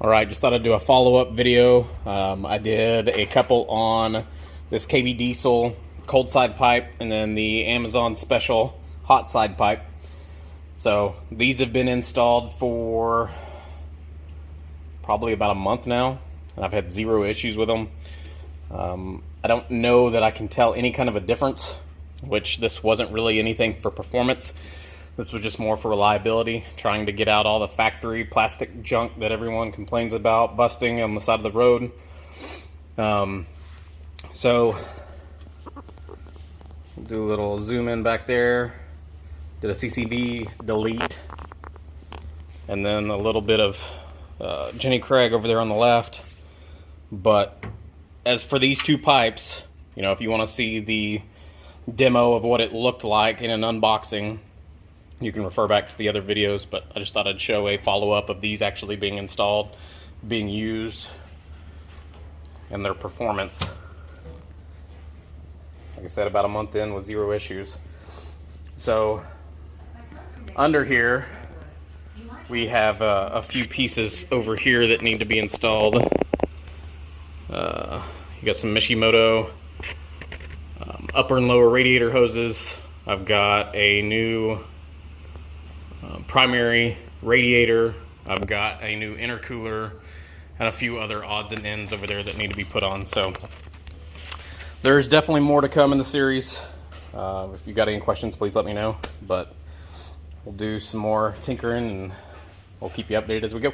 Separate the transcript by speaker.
Speaker 1: All right, just thought I'd do a follow-up video. I did a couple on this KB Diesel cold side pipe and then the Amazon Special hot side pipe. So these have been installed for probably about a month now, and I've had zero issues with them. I don't know that I can tell any kind of a difference, which this wasn't really anything for performance. This was just more for reliability, trying to get out all the factory plastic junk that everyone complains about busting on the side of the road. So do a little zoom in back there. Did a CCD delete, and then a little bit of Jenny Craig over there on the left. But as for these two pipes, you know, if you want to see the demo of what it looked like in an unboxing, you can refer back to the other videos, but I just thought I'd show a follow-up of these actually being installed, being used, and their performance. Like I said, about a month in with zero issues. So under here, we have a few pieces over here that need to be installed. You got some Mishimoto upper and lower radiator hoses. I've got a new primary radiator. I've got a new intercooler and a few other odds and ends over there that need to be put on. So there's definitely more to come in the series. If you got any questions, please let me know. But we'll do some more tinkering and we'll keep you updated as we go.